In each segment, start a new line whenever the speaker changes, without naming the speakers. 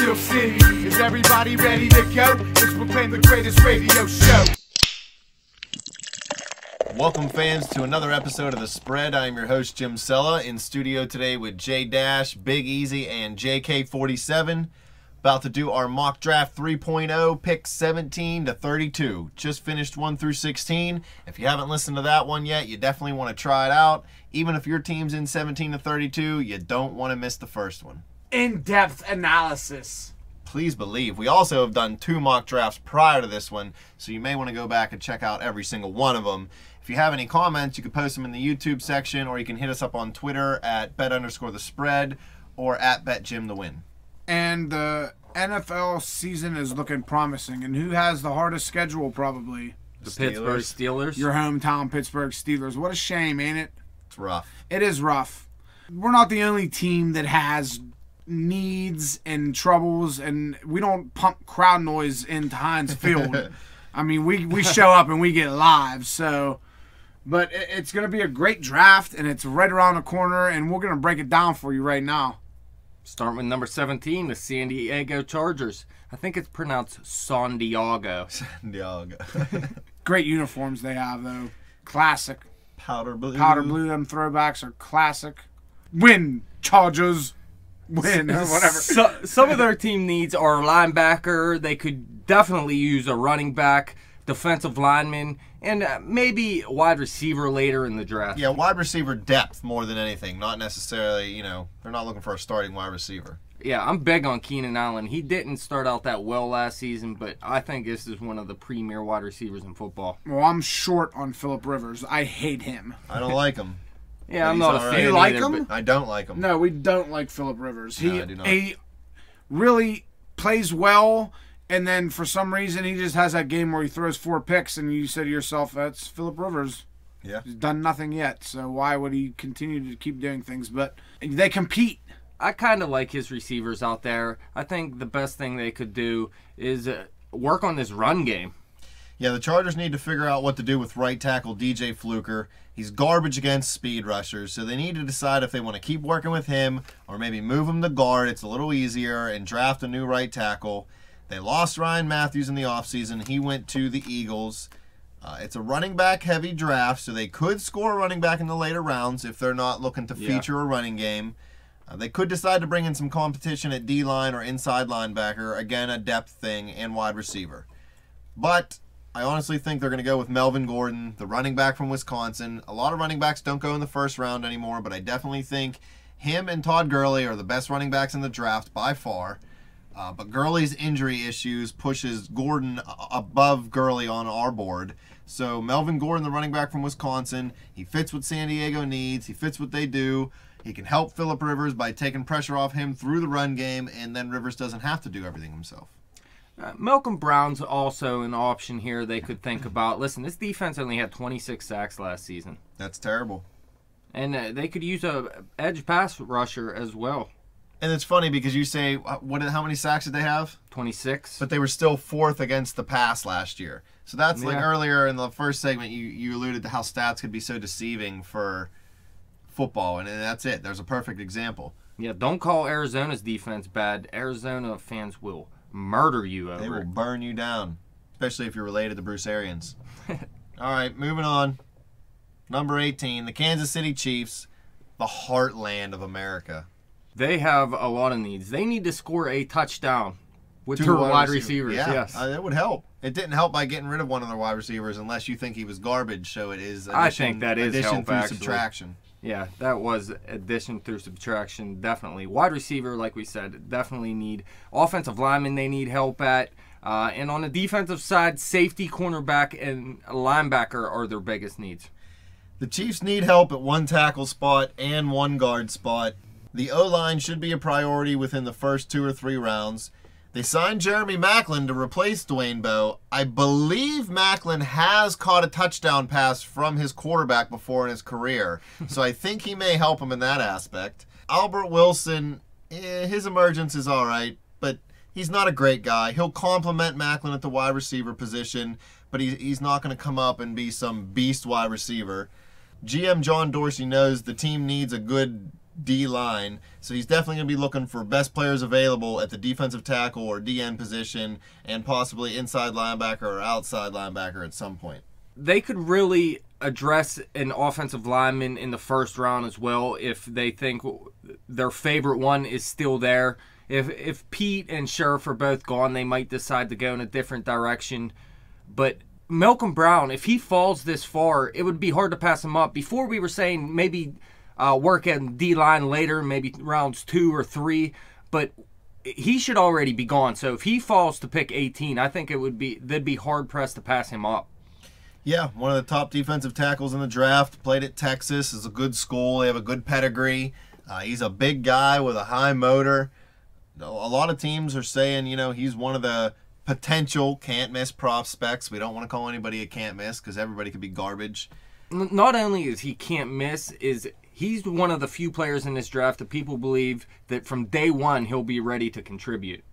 Steel City. Is everybody ready to go? Let's proclaim the greatest radio show.
Welcome, fans, to another episode of The Spread. I am your host, Jim Sella, in studio today with J Dash, Big Easy, and JK47. About to do our mock draft 3.0, picks 17 to 32. Just finished 1 through 16. If you haven't listened to that one yet, you definitely want to try it out. Even if your team's in 17 to 32, you don't want to miss the first one.
In-depth analysis.
Please believe. We also have done 2 mock drafts prior to this one, so you may want to go back and check out every single one of them. If you have any comments, you can post them in the YouTube section, or you can hit us up on Twitter at bet_the_spread or at betjimthewin.
And the NFL season is looking promising. And who has the hardest schedule probably?
The Pittsburgh Steelers.
Your hometown Pittsburgh Steelers. What a shame, ain't it?
It's rough.
It is rough. We're not the only team that has needs and troubles, and we don't pump crowd noise into Heinz Field. I mean, we show up and we get live, so... But it's going to be a great draft, and it's right around the corner, and we're going to break it down for you right now.
Starting with number 17, the San Diego Chargers. I think it's pronounced San Diego.
San Diego.
Great uniforms they have, though. Classic.
Powder blue.
Powder blue, them throwbacks are classic. Win, Chargers. Win, or whatever.
Some of their team needs are a linebacker. They could definitely use a running back, defensive lineman, and maybe wide receiver later in the draft.
Yeah, wide receiver depth more than anything. Not necessarily, they're not looking for a starting wide receiver.
Yeah, I'm big on Keenan Allen. He didn't start out that well last season, but I think this is one of the premier wide receivers in football.
Well, I'm short on Philip Rivers. I hate him.
I don't like him.
Yeah, I'm not a fan.
You like
either,
him?
I don't like him.
No, we don't like Philip Rivers.
No, I do not.
He really plays well, and then for some reason he just has that game where he throws 4 picks, and you say to yourself, that's Philip Rivers.
Yeah.
He's done nothing yet, so why would he continue to keep doing things? But they compete.
I kind of like his receivers out there. I think the best thing they could do is work on this run game.
Yeah, the Chargers need to figure out what to do with right tackle DJ Fluker. He's garbage against speed rushers, so they need to decide if they want to keep working with him or maybe move him to guard. It's a little easier, and draft a new right tackle. They lost Ryan Matthews in the offseason. He went to the Eagles. It's a running back heavy draft, so they could score a running back in the later rounds if they're not looking to feature a running game. They could decide to bring in some competition at D-line or inside linebacker. Again, a depth thing, and wide receiver. But I honestly think they're going to go with Melvin Gordon, the running back from Wisconsin. A lot of running backs don't go in the first round anymore, but I definitely think him and Todd Gurley are the best running backs in the draft by far. But Gurley's injury issues pushes Gordon above Gurley on our board. So Melvin Gordon, the running back from Wisconsin, he fits what San Diego needs. He fits what they do. He can help Philip Rivers by taking pressure off him through the run game, and then Rivers doesn't have to do everything himself.
Malcom Brown's also an option here they could think about. Listen, this defense only had 26 sacks last season.
That's terrible.
And they could use a edge pass rusher as well.
And it's funny because you say, how many sacks did they have?
26.
But they were still 4th against the pass last year. So that's like earlier in the first segment, you alluded to how stats could be so deceiving for football, and that's it. There's a perfect example.
Yeah, don't call Arizona's defense bad. Arizona fans will murder you over
They will
it.
burn you down, especially if you're related to Bruce Arians. All right, moving on. Number 18, the Kansas City Chiefs, the heartland of America.
They have a lot of needs. They need to score a touchdown with
2
their wide receivers.
Yeah,
Yes.
It would help. It didn't help by getting rid of one of their wide receivers unless you think he was garbage, so it is addition,
I think that is
addition
help,
through
actually.
subtraction.
Yeah, that was addition through subtraction, definitely. Wide receiver, like we said, definitely need. Offensive linemen, they need help at. And on the defensive side, safety, cornerback, and linebacker are their biggest needs.
The Chiefs need help at 1 tackle spot and 1 guard spot. The O-line should be a priority within the first 2 or 3 rounds. They signed Jeremy Maclin to replace Dwayne Bowe. I believe Maclin has caught a touchdown pass from his quarterback before in his career, so I think he may help him in that aspect. Albert Wilson, his emergence is all right, but he's not a great guy. He'll complement Maclin at the wide receiver position, but he's not going to come up and be some beast wide receiver. GM John Dorsey knows the team needs a good D-line. So he's definitely going to be looking for best players available at the defensive tackle or DN position, and possibly inside linebacker or outside linebacker at some point.
They could really address an offensive lineman in the first round as well if they think their favorite one is still there. If Pete and Sheriff are both gone, they might decide to go in a different direction. But Malcolm Brown, if he falls this far, it would be hard to pass him up. Before we were saying maybe work at D-line later, maybe rounds 2 or 3, but he should already be gone. So if he falls to pick 18, I think they'd be hard-pressed to pass him up.
Yeah, one of the top defensive tackles in the draft. Played at Texas. Is a good school. They have a good pedigree. He's a big guy with a high motor. A lot of teams are saying, he's one of the potential can't-miss prospects. We don't want to call anybody a can't-miss because everybody could be garbage.
Not only is he can't miss, he's one of the few players in this draft that people believe that from day one he'll be ready to contribute.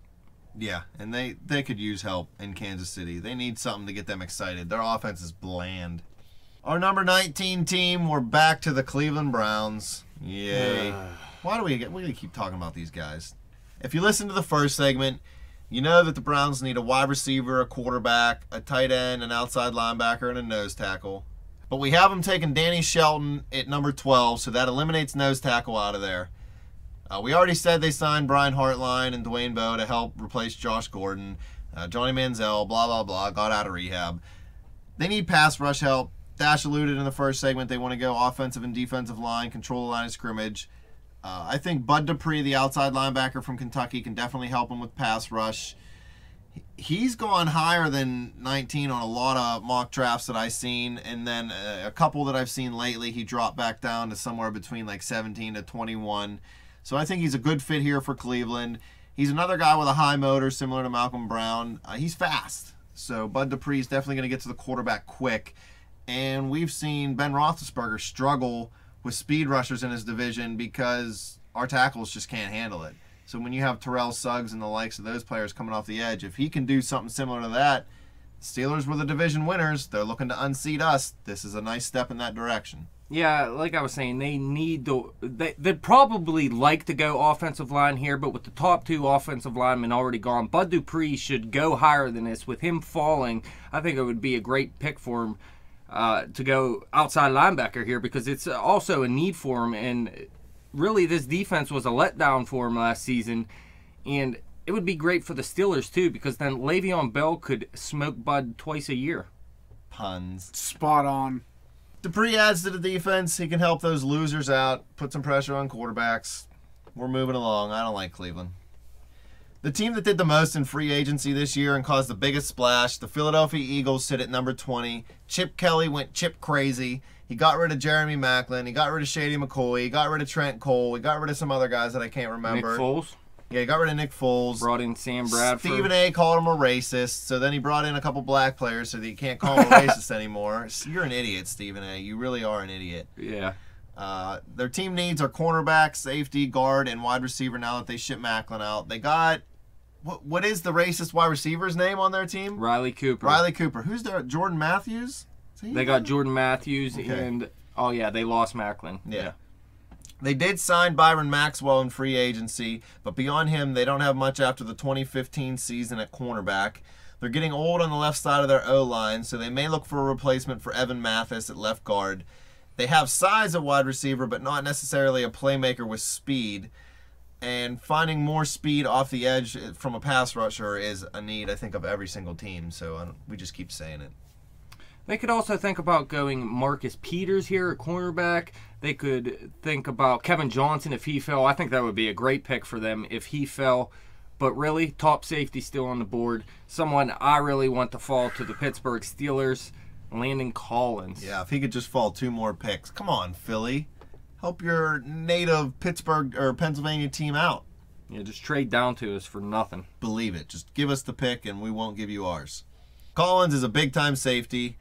Yeah, and they could use help in Kansas City. They need something to get them excited. Their offense is bland. Our number 19 team, we're back to the Cleveland Browns. Yay. Why do we keep talking about these guys? If you listen to the first segment, you know that the Browns need a wide receiver, a quarterback, a tight end, an outside linebacker, and a nose tackle. But we have them taking Danny Shelton at number 12, so that eliminates nose tackle out of there. We already said they signed Brian Hartline and Dwayne Bowe to help replace Josh Gordon. Johnny Manziel, blah, blah, blah, got out of rehab. They need pass rush help. Dash alluded in the first segment they want to go offensive and defensive line, control the line of scrimmage. I think Bud Dupree, the outside linebacker from Kentucky, can definitely help him with pass rush. He's gone higher than 19 on a lot of mock drafts that I've seen, and then a couple that I've seen lately, he dropped back down to somewhere between like 17 to 21. So I think he's a good fit here for Cleveland. He's another guy with a high motor, similar to Malcolm Brown. He's fast. So Bud Dupree is definitely going to get to the quarterback quick. And we've seen Ben Roethlisberger struggle with speed rushers in his division because our tackles just can't handle it. So when you have Terrell Suggs and the likes of those players coming off the edge, if he can do something similar to that, the Steelers were the division winners. They're looking to unseat us. This is a nice step in that direction.
Yeah, like I was saying, they'd probably like to go offensive line here, but with the top 2 offensive linemen already gone, Bud Dupree should go higher than this. With him falling, I think it would be a great pick for him to go outside linebacker here because it's also a need for him. And really, this defense was a letdown for him last season. And it would be great for the Steelers, too, because then Le'Veon Bell could smoke Bud twice a year.
Puns.
Spot on.
Dupree adds to the defense. He can help those losers out, put some pressure on quarterbacks. We're moving along. I don't like Cleveland. The team that did the most in free agency this year and caused the biggest splash, the Philadelphia Eagles, sit at number 20. Chip Kelly went chip crazy. He got rid of Jeremy Maclin. He got rid of Shady McCoy. He got rid of Trent Cole. He got rid of some other guys that I can't remember.
Nick Foles?
Yeah, he got rid of Nick Foles.
Brought in Sam Bradford.
Stephen A. called him a racist, so then he brought in a couple black players so that you can't call him a racist anymore. You're an idiot, Stephen A. You really are an idiot.
Yeah.
Their team needs are cornerback, safety, guard, and wide receiver now that they ship Maclin out. They got... What is the racist wide receiver's name on their team?
Riley Cooper.
Riley Cooper. Who's there? Jordan Matthews?
They got Jordan Matthews
Okay.
and... Oh, yeah, they lost Maclin.
Yeah. They did sign Byron Maxwell in free agency, but beyond him, they don't have much after the 2015 season at cornerback. They're getting old on the left side of their O-line, so they may look for a replacement for Evan Mathis at left guard. They have size at wide receiver, but not necessarily a playmaker with speed. And finding more speed off the edge from a pass rusher is a need, I think, of every single team. So we just keep saying it.
They could also think about going Marcus Peters here at cornerback. They could think about Kevin Johnson if he fell. I think that would be a great pick for them if he fell. But really, top safety still on the board. Someone I really want to fall to the Pittsburgh Steelers, Landon Collins.
Yeah, if he could just fall 2 more picks. Come on, Philly. Help your native Pittsburgh or Pennsylvania team out.
Yeah, just trade down to us for nothing.
Believe it. Just give us the pick and we won't give you ours. Collins is a big-time safety.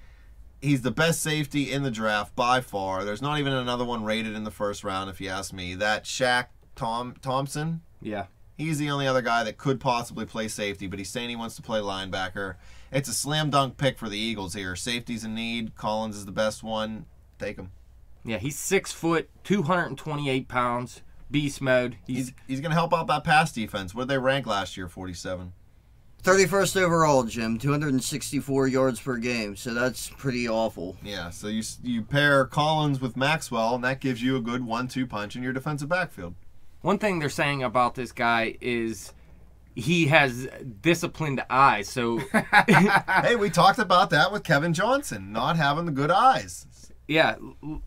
He's the best safety in the draft by far. There's not even another one rated in the first round, if you ask me. That Shaq Thompson,
Yeah.
he's the only other guy that could possibly play safety, but he's saying he wants to play linebacker. It's a slam dunk pick for the Eagles here. Safety's in need. Collins is the best one. Take him.
Yeah, he's 6 foot, 228 pounds, beast mode.
He's going to help out that pass defense. What did they rank last year? 47.
31st overall, Jim. 264 yards per game. So that's pretty awful.
Yeah, so you pair Collins with Maxwell, and that gives you a good 1-2 punch in your defensive backfield.
One thing they're saying about this guy is he has disciplined eyes. So,
hey, we talked about that with Kevin Johnson, not having the good eyes.
Yeah,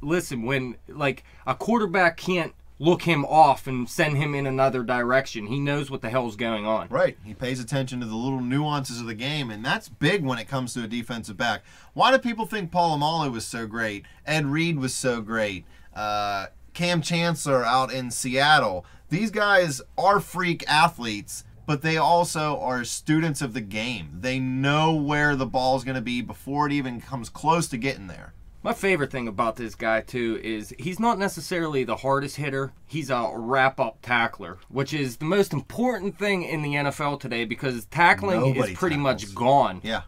listen, when like a quarterback can't look him off and send him in another direction, he knows what the hell's going on.
Right. He pays attention to the little nuances of the game, and that's big when it comes to a defensive back. Why do people think Polamalu was so great? Ed Reed was so great. Cam Chancellor out in Seattle. These guys are freak athletes, but they also are students of the game. They know where the ball's going to be before it even comes close to getting there.
My favorite thing about this guy, too, is he's not necessarily the hardest hitter. He's a wrap-up tackler, which is the most important thing in the NFL today because tackling is pretty much gone.
Yeah.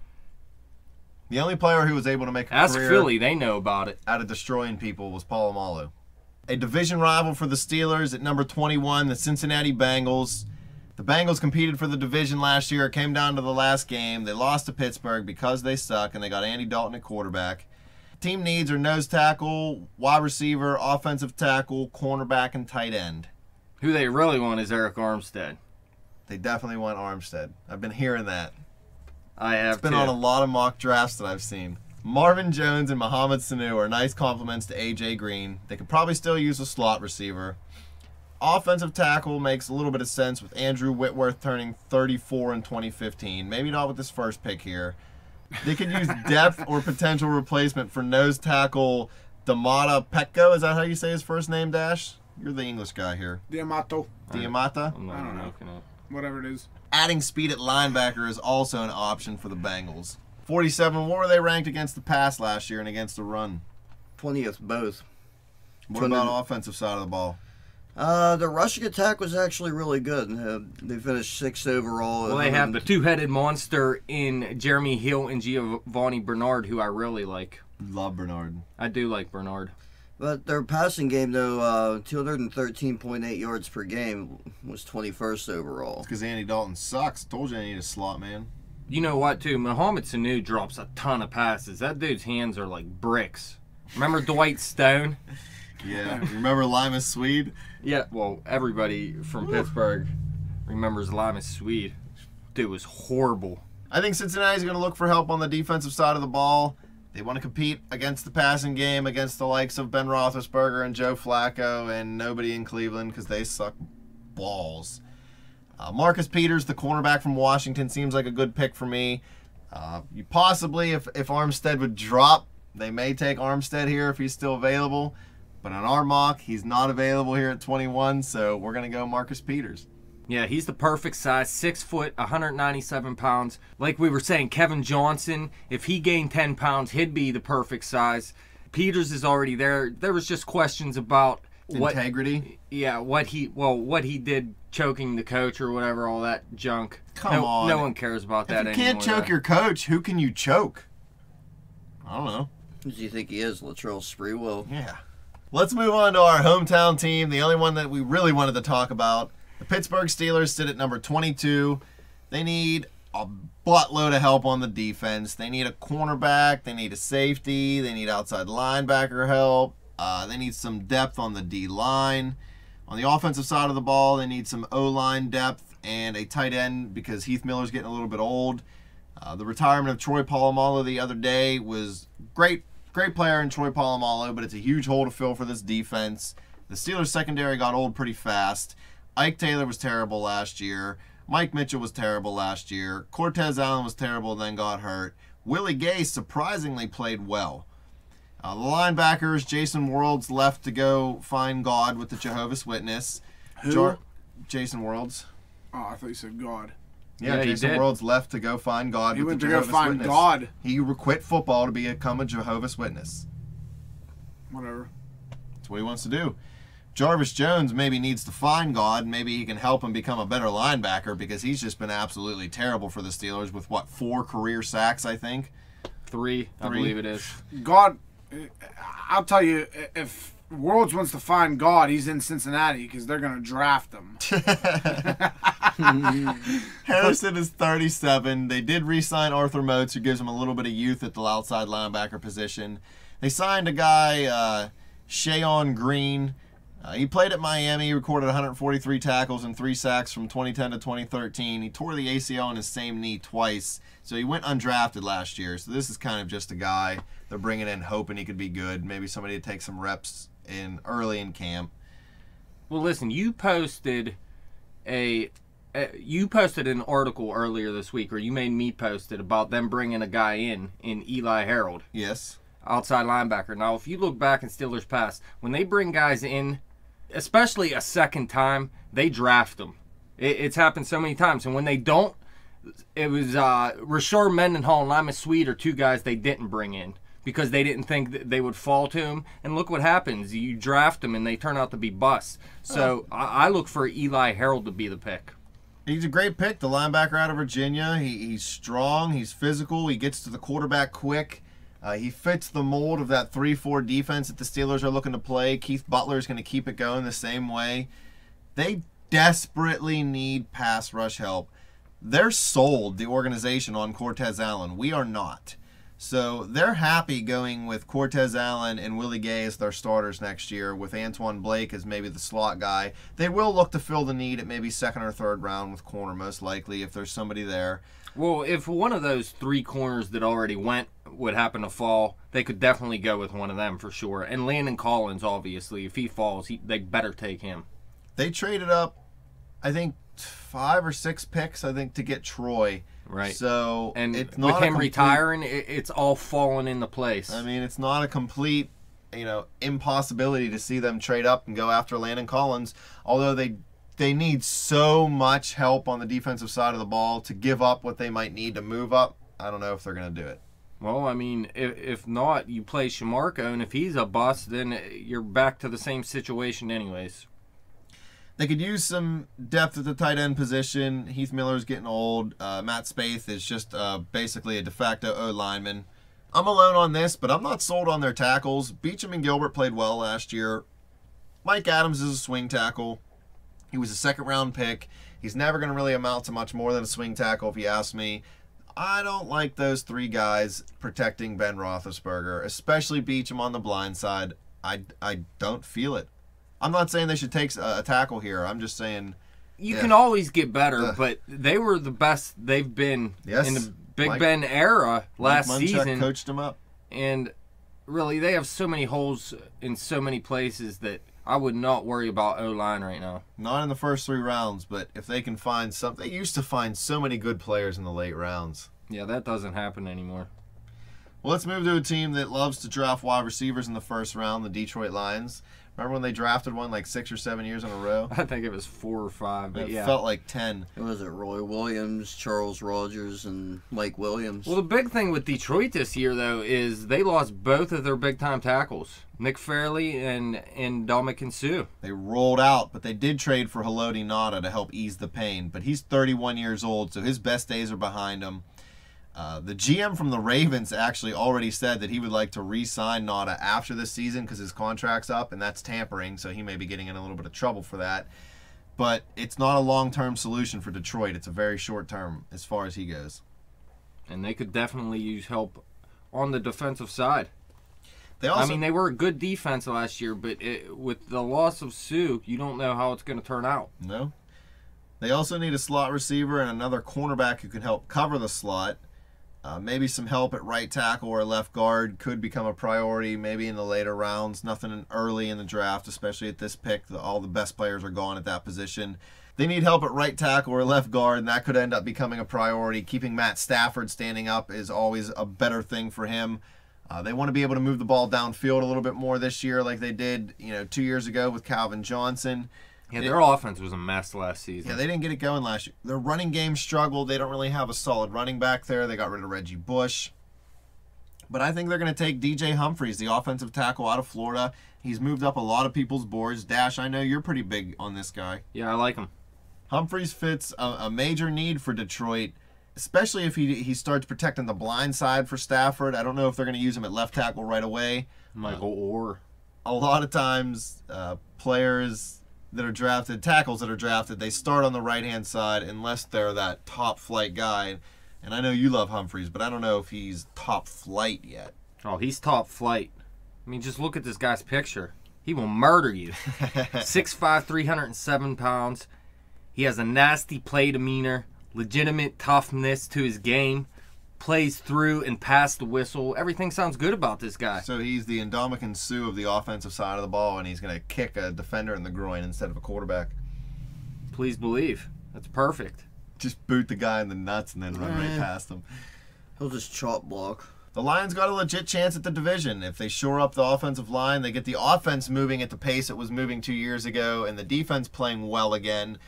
The only player who was able to make a
Ask
career
Philly, they know about it.
out of destroying people was Polamalu. A division rival for the Steelers at number 21, the Cincinnati Bengals. The Bengals competed for the division last year. It came down to the last game. They lost to Pittsburgh because they suck, and they got Andy Dalton at quarterback. Team needs are nose tackle, wide receiver, offensive tackle, cornerback, and tight end.
Who they really want is Eric Armstead.
They definitely want Armstead. I've been hearing that.
I have
It's been
too.
on a lot of mock drafts that I've seen. Marvin Jones and Mohamed Sanu are nice compliments to A.J. Green. They could probably still use a slot receiver. Offensive tackle makes a little bit of sense with Andrew Whitworth turning 34 in 2015. Maybe not with this first pick here. They could use depth or potential replacement for nose tackle Damata Petco. Is that how you say his first name, Dash? You're the English guy here.
Diamato,
Diamata?
I'm not
I don't know.
looking at.
whatever it is.
Adding speed at linebacker is also an option for the Bengals. 47, what were they ranked against the pass last year and against the run?
20th both.
What about offensive side of the ball?
The rushing attack was actually really good. They finished 6th overall.
Well, they have the two-headed monster in Jeremy Hill and Giovanni Bernard, who I really like.
Love Bernard.
I do like Bernard.
But their passing game, though, 213.8 yards per game was 21st overall.
Because Andy Dalton sucks. Told you I need a slot, man.
You know what, too? Mohamed Sanu drops a ton of passes. That dude's hands are like bricks. Remember Dwight Stone?
Yeah. Remember Limas Swede?
Yeah, well, everybody from Pittsburgh remembers Limas Swede. Dude was horrible.
I think Cincinnati's going to look for help on the defensive side of the ball. They want to compete against the passing game, against the likes of Ben Roethlisberger and Joe Flacco and nobody in Cleveland because they suck balls. Marcus Peters, the cornerback from Washington, seems like a good pick for me. You possibly, if Armstead would drop, they may take Armstead here if he's still available. But on our mock, he's not available here at 21, so we're going to go Marcus Peters.
Yeah, he's the perfect size, 6 foot, 197 pounds. Like we were saying, Kevin Johnson, if he gained 10 pounds, he'd be the perfect size. Peters is already there. There was just questions about
integrity.
What he did choking the coach or whatever, all that junk.
Come on.
No one cares about that
If you
anymore.
can't choke your coach, who can you choke? I don't know.
Who do you think he is, Latrell Sprewell?
Yeah. Let's move on to our hometown team, the only one that we really wanted to talk about. The Pittsburgh Steelers sit at number 22. They need a buttload of help on the defense. They need a cornerback. They need a safety. They need outside linebacker help. They need some depth on the D-line. On the offensive side of the ball, they need some O-line depth and a tight end because Heath Miller's getting a little bit old. The retirement of Troy Polamalu the other day was great player in Troy Polamalu, but it's a huge hole to fill for this defense. The Steelers secondary got old pretty fast. Ike Taylor was terrible last year. Mike Mitchell was terrible last year. Cortez Allen was terrible and then got hurt. Willie Gay surprisingly played well. The linebackers, Jason Worlds left to go find God with the Jehovah's Witness.
Who?
Jason Worlds.
Oh, I thought you said God.
Yeah,
he
Jason
did.
Worlds left to go find God
He
with
went
the
to go
Jehovah's
find
Witness.
God.
He quit football to become a Jehovah's Witness.
Whatever.
That's what he wants to do. Jarvis Jones maybe needs to find God. Maybe he can help him become a better linebacker because he's just been absolutely terrible for the Steelers with, 4 career sacks, I think?
3, I believe it is.
God, I'll tell you, if Worlds wants to find God. He's in Cincinnati because they're going to draft him.
Harrison is 37. They did re-sign Arthur Motes, who gives him a little bit of youth at the outside linebacker position. They signed a guy, Shayon Green. He played at Miami. He recorded 143 tackles and 3 sacks from 2010 to 2013. He tore the ACL in his same knee twice, so he went undrafted last year. So this is kind of just a guy they're bringing in hoping he could be good. Maybe somebody to take some reps early in camp.
Well, listen, you posted an article earlier this week, or you made me post it, about them bringing a guy in Eli Harold.
Yes.
Outside linebacker. Now, if you look back in Steelers past, when they bring guys in, especially a second time, they draft them. It's happened so many times. And when they don't, it was Rashard Mendenhall and Lima Sweet are 2 guys they didn't bring in because they didn't think that they would fall to him. And look what happens. You draft them, and they turn out to be busts. So I look for Eli Harold to be the pick.
He's a great pick, the linebacker out of Virginia. He's strong. He's physical. He gets to the quarterback quick. He fits the mold of that 3-4 defense that the Steelers are looking to play. Keith Butler is going to keep it going the same way. They desperately need pass rush help. They're sold, the organization, on Cortez Allen. We are not. So they're happy going with Cortez Allen and Willie Gay as their starters next year, with Antoine Blake as maybe the slot guy. They will look to fill the need at maybe 2nd or 3rd round with corner, most likely, if there's somebody there.
Well, if one of those 3 corners that already went would happen to fall, they could definitely go with one of them for sure. And Landon Collins, obviously, if he falls, they better take him.
They traded up, I think, 5 or 6 picks, I think, to get Troy.
Right.
So
and
it's not
with him retiring, it's all falling into place.
I mean, it's not a complete, impossibility to see them trade up and go after Landon Collins, although they need so much help on the defensive side of the ball to give up what they might need to move up. I don't know if they're going to do it.
Well, I mean, if not, you play Shamarko, and if he's a bust, then you're back to the same situation anyways.
They could use some depth at the tight end position. Heath Miller's getting old. Matt Spaeth is just basically a de facto O-lineman. I'm alone on this, but I'm not sold on their tackles. Beachum and Gilbert played well last year. Mike Adams is a swing tackle. He was a 2nd-round pick. He's never going to really amount to much more than a swing tackle, if you ask me. I don't like those 3 guys protecting Ben Roethlisberger, especially Beachum on the blind side. I don't feel it. I'm not saying they should take a tackle here. I'm just saying
you can always get better, but they were the best they've been in the Big Ben era last season.
Coached them up,
and really they have so many holes in so many places that I would not worry about O-line right now.
Not in the first 3 rounds, but if they can find something, they used to find so many good players in the late rounds.
Yeah, that doesn't happen anymore.
Well, let's move to a team that loves to draft wide receivers in the first round, the Detroit Lions. Remember when they drafted one like 6 or 7 years in a row?
I think it was 4 or 5, but
it felt like 10.
It was Roy Williams, Charles Rogers, and Mike Williams.
Well, the big thing with Detroit this year, though, is they lost both of their big-time tackles, Nick Fairley and Ndamukong Suh.
They rolled out, but they did trade for Haloti Ngata to help ease the pain. But he's 31 years old, so his best days are behind him. The GM from the Ravens actually already said that he would like to re-sign Ngata after this season because his contract's up, and that's tampering, so he may be getting in a little bit of trouble for that. But it's not a long-term solution for Detroit. It's a very short-term as far as he goes.
And they could definitely use help on the defensive side.
They
were a good defense last year, but with the loss of Suh, you don't know how it's going to turn out.
No. They also need a slot receiver and another cornerback who can help cover the slot. Maybe some help at right tackle or left guard could become a priority maybe in the later rounds. Nothing early in the draft, especially at this pick. All the best players are gone at that position. They need help at right tackle or left guard, and that could end up becoming a priority. Keeping Matt Stafford standing up is always a better thing for him. They want to be able to move the ball downfield a little bit more this year like they did 2 years ago with Calvin Johnson.
Yeah, their offense was a mess last season.
Yeah, they didn't get it going last year. Their running game struggled. They don't really have a solid running back there. They got rid of Reggie Bush. But I think they're going to take DJ Humphries, the offensive tackle out of Florida. He's moved up a lot of people's boards. Dash, I know you're pretty big on this guy.
Yeah, I like him.
Humphries fits a major need for Detroit, especially if he starts protecting the blind side for Stafford. I don't know if they're going to use him at left tackle right away.
Michael Orr.
a lot of times players that are drafted, tackles that are drafted, they start on the right-hand side unless they're that top flight guy. And I know you love Humphries, but I don't know if he's top flight yet.
Oh, he's top flight. I mean, just look at this guy's picture. He will murder you. 6'5", 307 pounds. He has a nasty play demeanor, legitimate toughness to his game, plays through and past the whistle. Everything sounds good about this guy.
So he's the Ndamukong Suh of the offensive side of the ball, and he's going to kick a defender in the groin instead of a quarterback.
Please believe. That's perfect.
Just boot the guy in the nuts and then run right past him.
He'll just chop block.
The Lions got a legit chance at the division. If they shore up the offensive line, they get the offense moving at the pace it was moving 2 years ago, and the defense playing well again.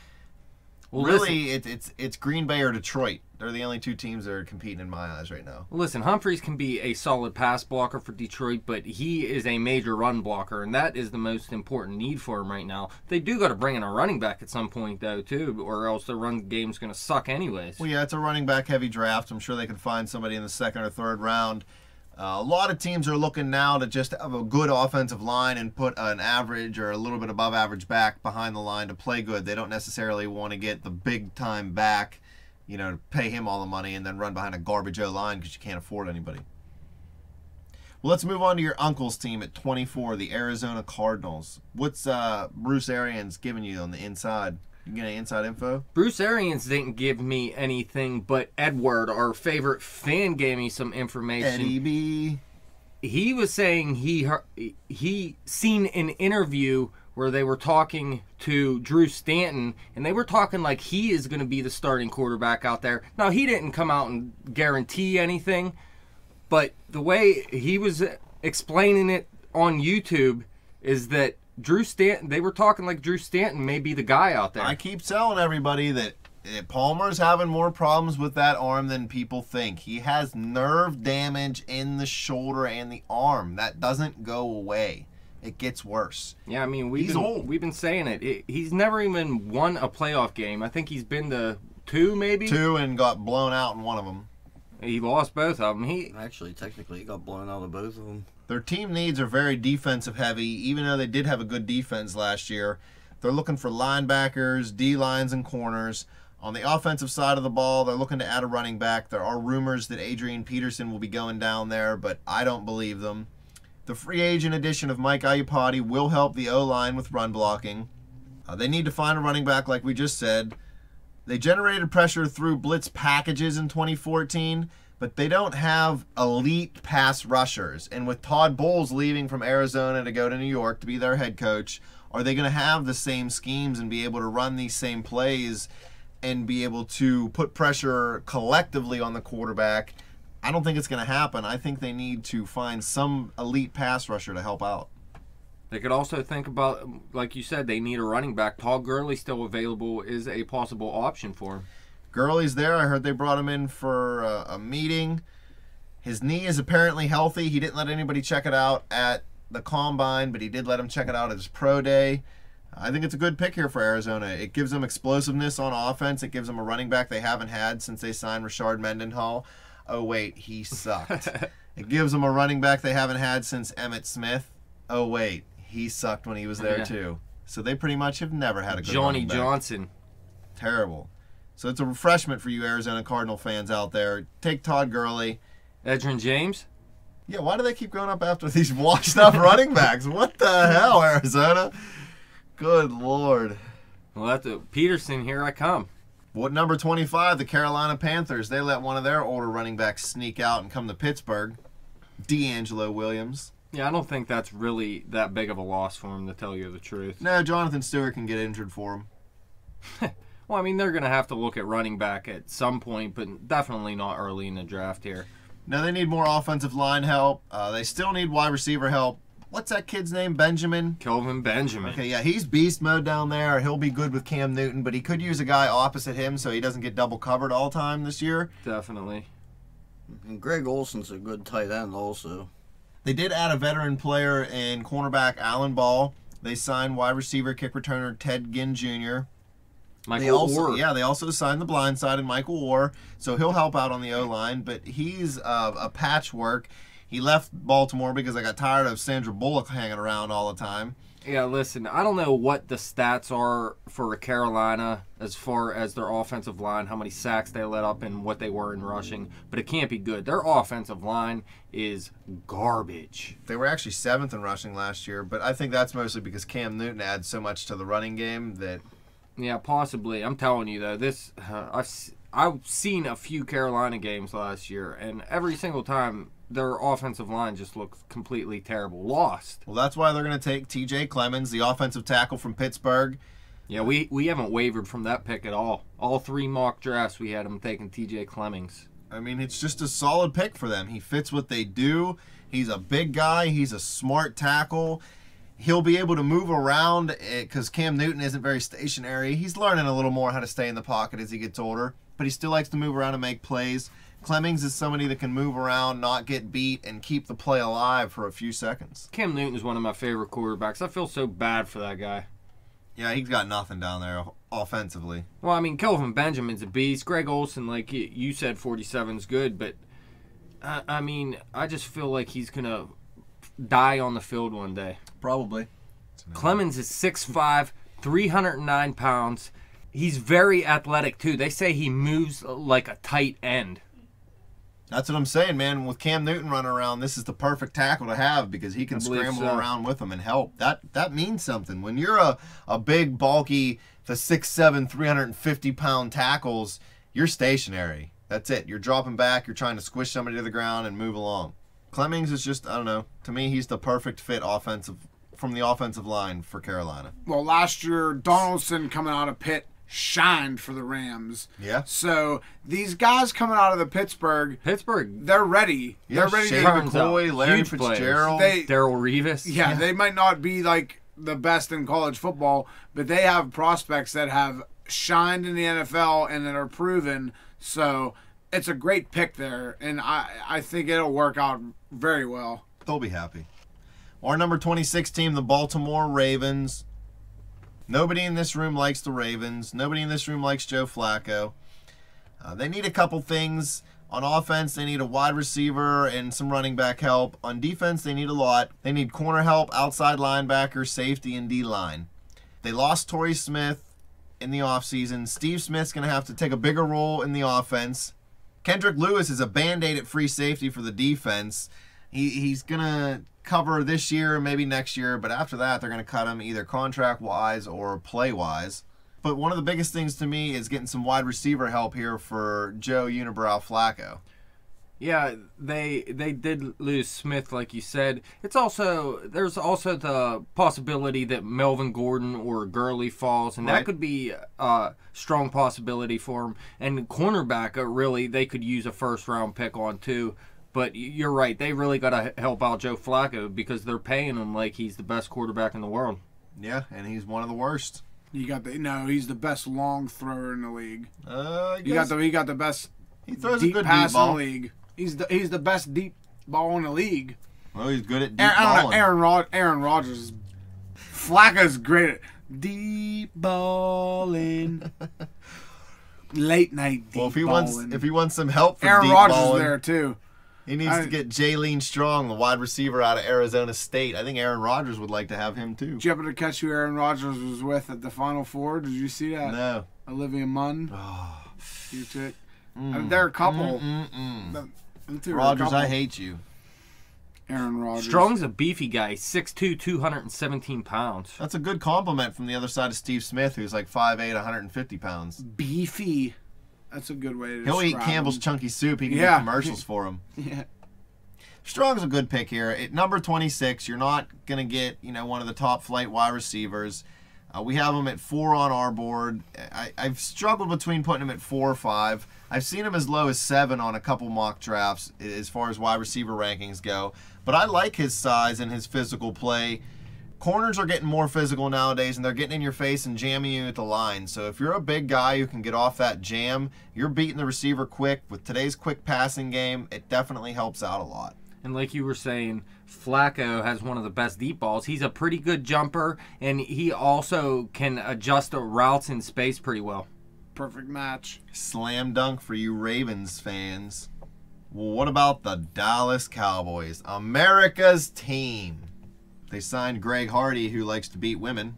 Well, really, it's Green Bay or Detroit. They're the only two teams that are competing in my eyes right now.
Listen, Humphries can be a solid pass blocker for Detroit, but he is a major run blocker, and that is the most important need for him right now. They do got to bring in a running back at some point, though, too, or else the run game's going to suck anyways.
Well, yeah, it's a running back heavy draft. I'm sure they could find somebody in the second or third round. A lot of teams are looking now to just have a good offensive line and put an average or a little bit above average back behind the line to play good. They don't necessarily want to get the big-time back, you know, to pay him all the money and then run behind a garbage O-line because you can't afford anybody. Well, let's move on to your uncle's team at 24, the Arizona Cardinals. What's Bruce Arians giving you on the inside? You get any inside info?
Bruce Arians didn't give me anything, but Edward, our favorite fan, gave me some information.
Eddie B.
He was saying he seen an interview where they were talking to Drew Stanton, and they were talking like he is going to be the starting quarterback out there. Now, he didn't come out and guarantee anything, but the way he was explaining it on YouTube is that Drew Stanton, they were talking like Drew Stanton may be the guy out there.
I keep telling everybody that Palmer's having more problems with that arm than people think. He has nerve damage in the shoulder and the arm. That doesn't go away. It gets worse.
Yeah, I mean,
He's old.
We've been saying it. He's never even won a playoff game. I think he's been to 2, maybe?
2 and got blown out in one of them.
He lost both of them.
Actually, technically, he got blown out of both of them.
Their team needs are very defensive heavy, even though they did have a good defense last year. They're looking for linebackers, D-lines, and corners. On the offensive side of the ball, they're looking to add a running back. There are rumors that Adrian Peterson will be going down there, but I don't believe them. The free agent addition of Mike Iupati will help the O-line with run blocking. They need to find a running back like we just said. They generated pressure through blitz packages in 2014, but they don't have elite pass rushers. And with Todd Bowles leaving from Arizona to go to New York to be their head coach, are they going to have the same schemes and be able to run these same plays and be able to put pressure collectively on the quarterback? I don't think it's going to happen. I think they need to find some elite pass rusher to help out.
They could also think about, like you said, they need a running back. Todd Gurley still available is a possible option for him.
Gurley's there. I heard they brought him in for a meeting. His knee is apparently healthy. He didn't let anybody check it out at the Combine, but he did let him check it out at his pro day. I think it's a good pick here for Arizona. It gives them explosiveness on offense. It gives them a running back they haven't had since they signed Rashard Mendenhall. Oh, wait, he sucked. It gives them a running back they haven't had since Emmitt Smith. Oh, wait, he sucked when he was there, too. So they pretty much have never had a good
Johnny
running back.
Johnson.
Terrible. So it's a refreshment for you Arizona Cardinal fans out there. Take Todd Gurley.
Edgerrin James?
Yeah, why do they keep going up after these washed-up running backs? What the hell, Arizona? Good Lord.
Well, that's Peterson, here I come.
What number 25, the Carolina Panthers? They let one of their older running backs sneak out and come to Pittsburgh. D'Angelo Williams.
Yeah, I don't think that's really that big of a loss for him, to tell you the truth.
No, Jonathan Stewart can get injured for him.
Well, I mean, they're going to have to look at running back at some point, but definitely not early in the draft here.
No, they need more offensive line help. They still need wide receiver help. What's that kid's name? Benjamin?
Kelvin Benjamin.
Okay, yeah, he's beast mode down there. He'll be good with Cam Newton, but he could use a guy opposite him so he doesn't get double covered all the time this year.
Definitely.
And Greg Olson's a good tight end also.
They did add a veteran player in cornerback Alan Ball. They signed wide receiver kick returner Ted Ginn Jr. They also signed the blindside and Michael Orr, so he'll help out on the O-line, but he's a patchwork. He left Baltimore because I got tired of Sandra Bullock hanging around all the time.
Yeah, listen, I don't know what the stats are for Carolina as far as their offensive line, how many sacks they let up and what they were in rushing, but it can't be good. Their offensive line is garbage.
They were actually 7th in rushing last year, but I think that's mostly because Cam Newton adds so much to the running game that...
Yeah, possibly. I'm telling you, though, this I've seen a few Carolina games last year, and every single time their offensive line just looks completely terrible. Lost.
Well, that's why they're going to take T.J. Clemmings, the offensive tackle from Pittsburgh.
Yeah, we haven't wavered from that pick at all. All 3 mock drafts we had him taking T.J. Clemmings.
I mean, it's just a solid pick for them. He fits what they do. He's a big guy. He's a smart tackle. He'll be able to move around because Cam Newton isn't very stationary. He's learning a little more how to stay in the pocket as he gets older, but he still likes to move around and make plays. Clemmings is somebody that can move around, not get beat, and keep the play alive for a few seconds.
Cam Newton is one of my favorite quarterbacks. I feel so bad for that guy.
Yeah, he's got nothing down there offensively.
Well, I mean, Kelvin Benjamin's a beast. Greg Olsen, like you said, 47's good, but I mean, I just feel like he's going to die on the field one day.
Probably.
Clemmings is 6'5", 309 pounds. He's very athletic, too. They say he moves like a tight end.
That's what I'm saying, man. With Cam Newton running around, this is the perfect tackle to have because he can scramble around with him and help. That means something. When you're a big, bulky, the 6'7", 350-pound tackles, you're stationary. That's it. You're dropping back. You're trying to squish somebody to the ground and move along. Clemmings is just, I don't know. To me, he's the perfect fit from the offensive line for Carolina.
Well, last year, Donaldson coming out of Pitt shined for the Rams.
Yeah.
So these guys coming out of the Pittsburgh, they're ready.
Yeah,
They're ready
Shane
to
McCoy, Larry Fitzgerald.
Daryl Revis.
Yeah, they might not be like the best in college football, but they have prospects that have shined in the NFL and that are proven. So it's a great pick there, and I think it'll work out very well.
They'll be happy. Our number 26 team, the Baltimore Ravens. Nobody in this room likes the Ravens. Nobody in this room likes Joe Flacco. They need a couple things. On offense, they need a wide receiver and some running back help. On defense, they need a lot. They need corner help, outside linebacker, safety, and D-line. They lost Torrey Smith in the offseason. Steve Smith's going to have to take a bigger role in the offense. Kendrick Lewis is a Band-Aid at free safety for the defense. He's going to cover this year and maybe next year, but after that, they're going to cut him either contract-wise or play-wise. But one of the biggest things to me is getting some wide receiver help here for Joe Unibrow Flacco.
Yeah, they did lose Smith, like you said. There's also the possibility that Melvin Gordon or Gurley falls, and that could be a strong possibility for him. And cornerback, really, they could use a first-round pick on, too. But you're right, they really got to help out Joe Flacco because they're paying him like he's the best quarterback in the world.
Yeah, and he's one of the worst.
He's the best long thrower in the league.
He
got the best.
He throws
deep
a good
pass
deep ball.
in the league. He's the best deep ball in the league.
Well, he's good at deep balling.
Aaron Rodgers. Flacco's great at deep balling. Late night deep balling.
If he wants some help from
Aaron
deep
Rodgers
balling,
is there too.
He needs to get Jaleen Strong, the wide receiver out of Arizona State. I think Aaron Rodgers would like to have him too.
Did you happen to catch who Aaron Rodgers was with at the Final Four? Did you see that?
No.
Olivia Munn.
Oh.
You chick. They're a couple.
Rodgers, I hate you.
Aaron Rodgers.
Strong's a beefy guy, 6'2", 217 pounds.
That's a good compliment from the other side of Steve Smith, who's like 5'8", 150 pounds.
Beefy. That's a good way to
He'll
describe
eat Campbell's
him.
Chunky Soup. He can do commercials for him.
Yeah.
Strong's a good pick here. At number 26, you're not going to get one of the top flight wide receivers. We have him at 4 on our board. I've struggled between putting him at 4 or 5. I've seen him as low as 7 on a couple mock drafts as far as wide receiver rankings go. But I like his size and his physical play. Corners are getting more physical nowadays, and they're getting in your face and jamming you at the line. So if you're a big guy who can get off that jam, you're beating the receiver quick. With today's quick passing game, it definitely helps out a lot.
And like you were saying, Flacco has one of the best deep balls. He's a pretty good jumper, and he also can adjust the routes in space pretty well.
Perfect match.
Slam dunk for you Ravens fans. Well, what about the Dallas Cowboys? America's team. They signed Greg Hardy, who likes to beat women.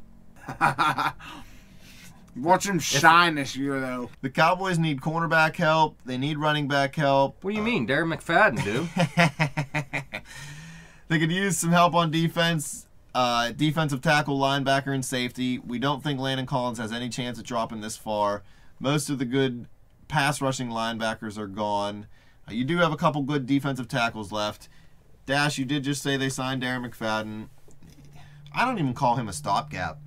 Watch him shine this year, though.
The Cowboys need cornerback help. They need running back help.
What do you mean? Darren McFadden, dude.
They could use some help on defense. Defensive tackle, linebacker, and safety. We don't think Landon Collins has any chance of dropping this far. Most of the good pass rushing linebackers are gone. You do have a couple good defensive tackles left. Dash, you did just say they signed Darren McFadden. I don't even call him a stopgap.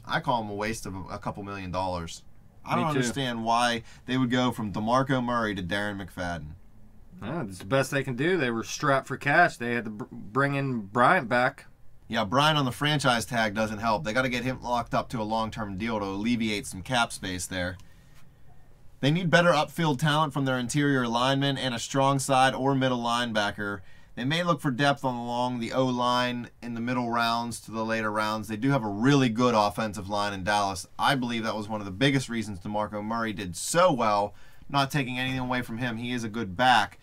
I call him a waste of a couple $1 million. I don't understand why they would go from DeMarco Murray to Darren McFadden.
It's the best they can do. They were strapped for cash. They had to bring in Bryant back.
Yeah, Bryant on the franchise tag doesn't help. They got to get him locked up to a long-term deal to alleviate some cap space there. They need better upfield talent from their interior linemen and a strong side or middle linebacker. They may look for depth along the O-line in the middle rounds to the later rounds. They do have a really good offensive line in Dallas. I believe that was one of the biggest reasons DeMarco Murray did so well, not taking anything away from him. He is a good back.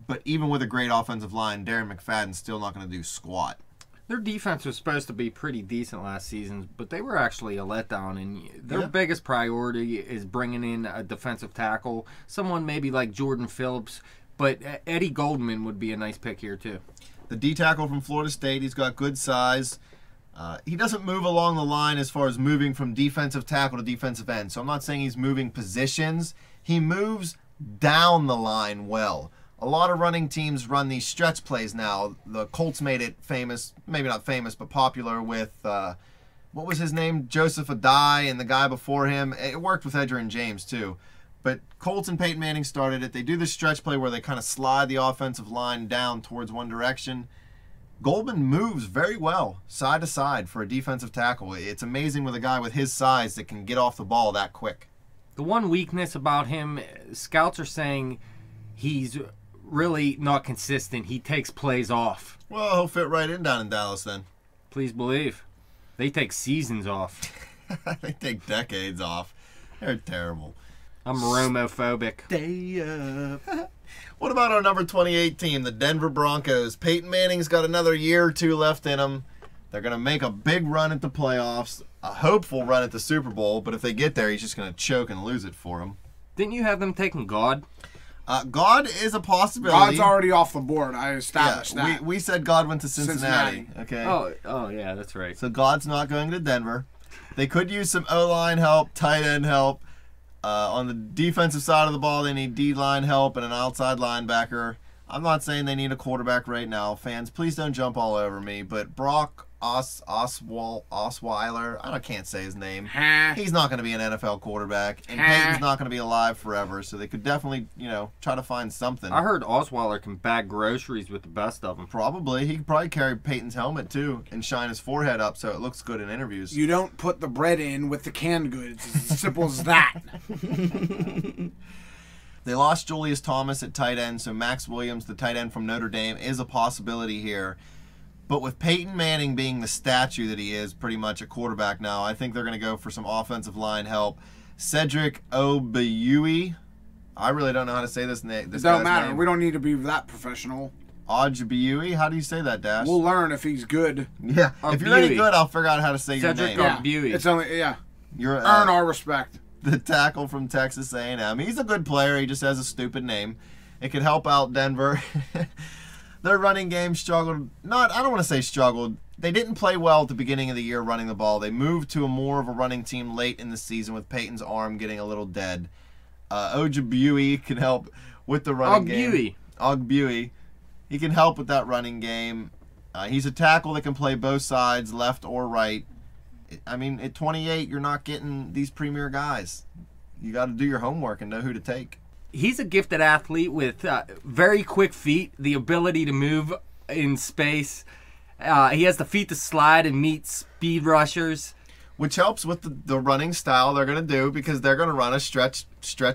But even with a great offensive line, Darren McFadden's still not going to do squat.
Their defense was supposed to be pretty decent last season, but they were actually a letdown. And their biggest priority is bringing in a defensive tackle, someone maybe like Jordan Phillips. But Eddie Goldman would be a nice pick here, too.
The D-tackle from Florida State, he's got good size. He doesn't move along the line as far as moving from defensive tackle to defensive end. So I'm not saying he's moving positions. He moves down the line well. A lot of running teams run these stretch plays now. The Colts made it famous, maybe not famous, but popular with, what was his name? Joseph Adai and the guy before him. It worked with Edgerrin James, too. But Colts and Peyton Manning started it. They do this stretch play where they kind of slide the offensive line down towards one direction. Goldman moves very well, side to side, for a defensive tackle. It's amazing with a guy with his size that can get off the ball that quick.
The one weakness about him, scouts are saying he's really not consistent. He takes plays off.
Well, he'll fit right in down in Dallas then.
Please believe. They take seasons off.
They take decades off. They're terrible.
I'm Romophobic.
Stay up.
What about our number 28 team, the Denver Broncos? Peyton Manning's got another year or two left in him. They're going to make a big run at the playoffs, a hopeful run at the Super Bowl, but if they get there, he's just going to choke and lose it for him.
Didn't you have them taking God?
God is a possibility.
God's already off the board. I established that.
We said God went to Cincinnati. Okay.
Oh, yeah, that's right.
So God's not going to Denver. They could use some O-line help, tight end help. On the defensive side of the ball, they need D-line help and an outside linebacker. I'm not saying they need a quarterback right now. Fans, please don't jump all over me. But Brock Osweiler, I can't say his name. He's not going to be an NFL quarterback. And Peyton's not going to be alive forever. So they could definitely, try to find something.
I heard Osweiler can bag groceries with the best of them.
Probably. He could probably carry Peyton's helmet, too, and shine his forehead up so it looks good in interviews.
You don't put the bread in with the canned goods. It's as simple as that.
They lost Julius Thomas at tight end, so Max Williams, the tight end from Notre Dame, is a possibility here. But with Peyton Manning being the statue that he is, pretty much a quarterback now, I think they're going to go for some offensive line help. Cedric Ogbuehi. I really don't know how to say this name.
It don't matter. We don't need to be that professional.
Ogbuehi? How do you say that, Dash?
We'll learn if he's good.
Yeah. If you're any good, I'll figure out how to say your name.
Cedric Ogbuehi.
It's only,
You're,
earn our respect.
The tackle from Texas A&M. He's a good player. He just has a stupid name. It could help out Denver. Their running game struggled. I don't want to say struggled. They didn't play well at the beginning of the year running the ball. They moved to a more of a running team late in the season with Peyton's arm getting a little dead. Ogbuehi can help with the running game. Ogbuehi. He can help with that running game. He's a tackle that can play both sides, left or right. I mean, at 28, you're not getting these premier guys. You got to do your homework and know who to take.
He's a gifted athlete with very quick feet, the ability to move in space. He has the feet to slide and meet speed rushers.
Which helps with the running style they're going to do because they're going to run a stretch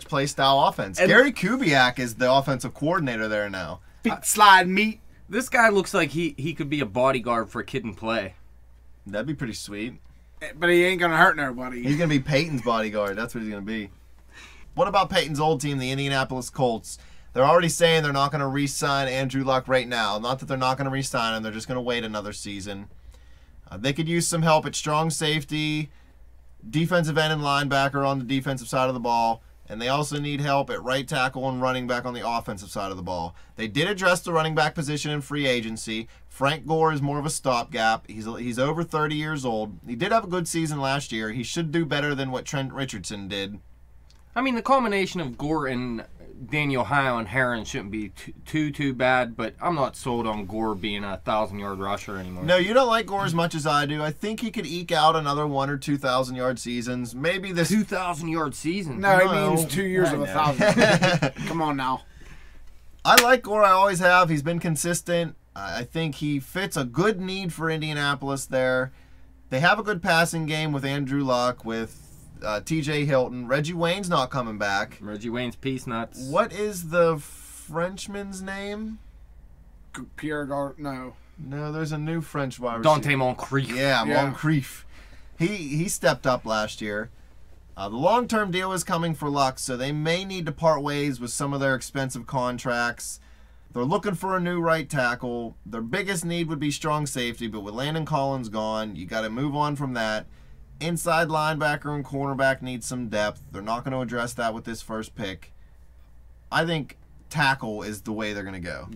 play style offense. And Gary Kubiak is the offensive coordinator there now.
Feet slide meet.
This guy looks like he could be a bodyguard for a kid in play.
That'd be pretty sweet.
But he ain't going to hurt nobody.
He's going to be Peyton's bodyguard. That's what he's going to be. What about Peyton's old team, the Indianapolis Colts? They're already saying they're not going to re-sign Andrew Luck right now. Not that they're not going to re-sign him. They're just going to wait another season. They could use some help at strong safety, defensive end and linebacker on the defensive side of the ball, and they also need help at right tackle and running back on the offensive side of the ball. They did address the running back position in free agency. Frank Gore is more of a stopgap. He's over 30 years old. He did have a good season last year. He should do better than what Trent Richardson did.
I mean, the combination of Gore and Daniel Highland Heron shouldn't be too bad, but I'm not sold on Gore being a 1,000-yard rusher anymore.
No, you don't like Gore as much as I do. I think he could eke out another 1,000 or 2,000-yard seasons. Maybe this
2,000-yard season.
No, he means 2 years of 1,000. Come on now.
I like Gore. I always have. He's been consistent. I think he fits a good need for Indianapolis there. They have a good passing game with Andrew Luck, with T.J. Hilton. Reggie Wayne's not coming back.
Reggie Wayne's peace nuts.
What is the Frenchman's name?
No.
No, there's a new French wide receiver.
Dante Moncrief.
Yeah, Moncrief. He stepped up last year. The long-term deal is coming for Luck, so they may need to part ways with some of their expensive contracts. They're looking for a new right tackle. Their biggest need would be strong safety, but with Landon Collins gone, you got to move on from that. Inside linebacker and cornerback need some depth. They're not going to address that with this first pick. I think tackle is the way they're going to go.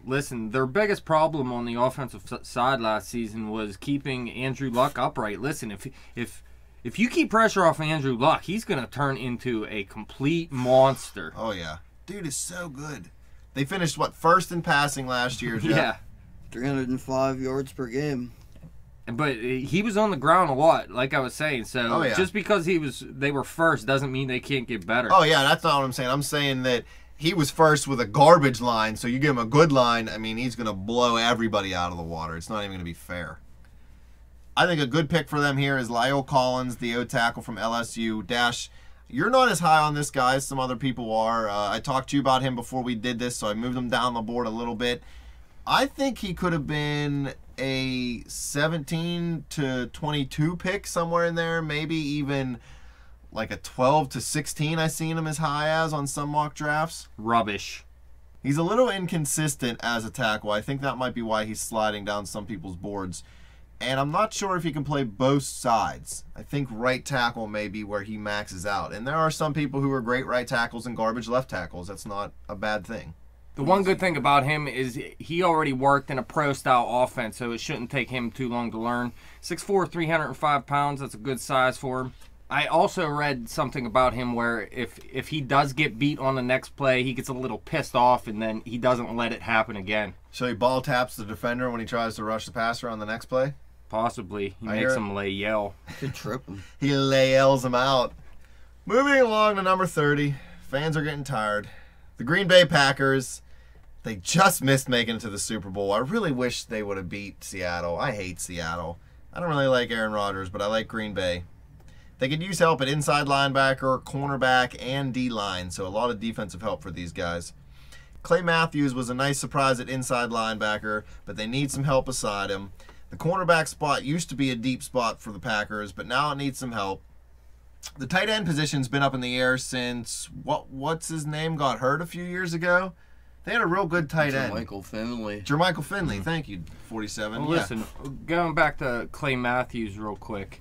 Listen, their biggest problem on the offensive side last season was keeping Andrew Luck upright. Listen, if you keep pressure off Andrew Luck, he's going to turn into a complete monster.
Oh, yeah. Dude is so good. They finished, first in passing last year, Jeff?
Yeah.
305 yards per game.
But he was on the ground a lot, like I was saying. So just because they were first doesn't mean they can't get better.
Oh, yeah, that's not what I'm saying. I'm saying that he was first with a garbage line, so you give him a good line, I mean, he's going to blow everybody out of the water. It's not even going to be fair. I think a good pick for them here is Lyle Collins, the O-tackle from LSU. Dash, you're not as high on this guy as some other people are. I talked to you about him before we did this, so I moved him down the board a little bit. I think he could have been a 17 to 22 pick somewhere in there, maybe even like a 12 to 16 I've seen him as high as on some mock drafts.
Rubbish.
He's a little inconsistent as a tackle. I think that might be why he's sliding down some people's boards. And I'm not sure if he can play both sides. I think right tackle may be where he maxes out. And there are some people who are great right tackles and garbage left tackles. That's not a bad thing.
The one good thing about him is he already worked in a pro-style offense, so it shouldn't take him too long to learn. 6'4", 305 pounds, that's a good size for him. I also read something about him where if he does get beat on the next play, he gets a little pissed off, and then he doesn't let it happen again.
So he ball taps the defender when he tries to rush the passer on the next play?
Possibly. He makes him lay yell.
Could trip him.
He lay-yells him out. Moving along to number 30. Fans are getting tired. The Green Bay Packers. They just missed making it to the Super Bowl. I really wish they would have beat Seattle. I hate Seattle. I don't really like Aaron Rodgers, but I like Green Bay. They could use help at inside linebacker, cornerback, and D-line, so a lot of defensive help for these guys. Clay Matthews was a nice surprise at inside linebacker, but they need some help beside him. The cornerback spot used to be a deep spot for the Packers, but now it needs some help. The tight end position's been up in the air since, what's his name, got hurt a few years ago? They had a real good tight end.
Jermichael Finley.
Jermichael Finley, thank you, 47.
Well, listen, going back to Clay Matthews real quick,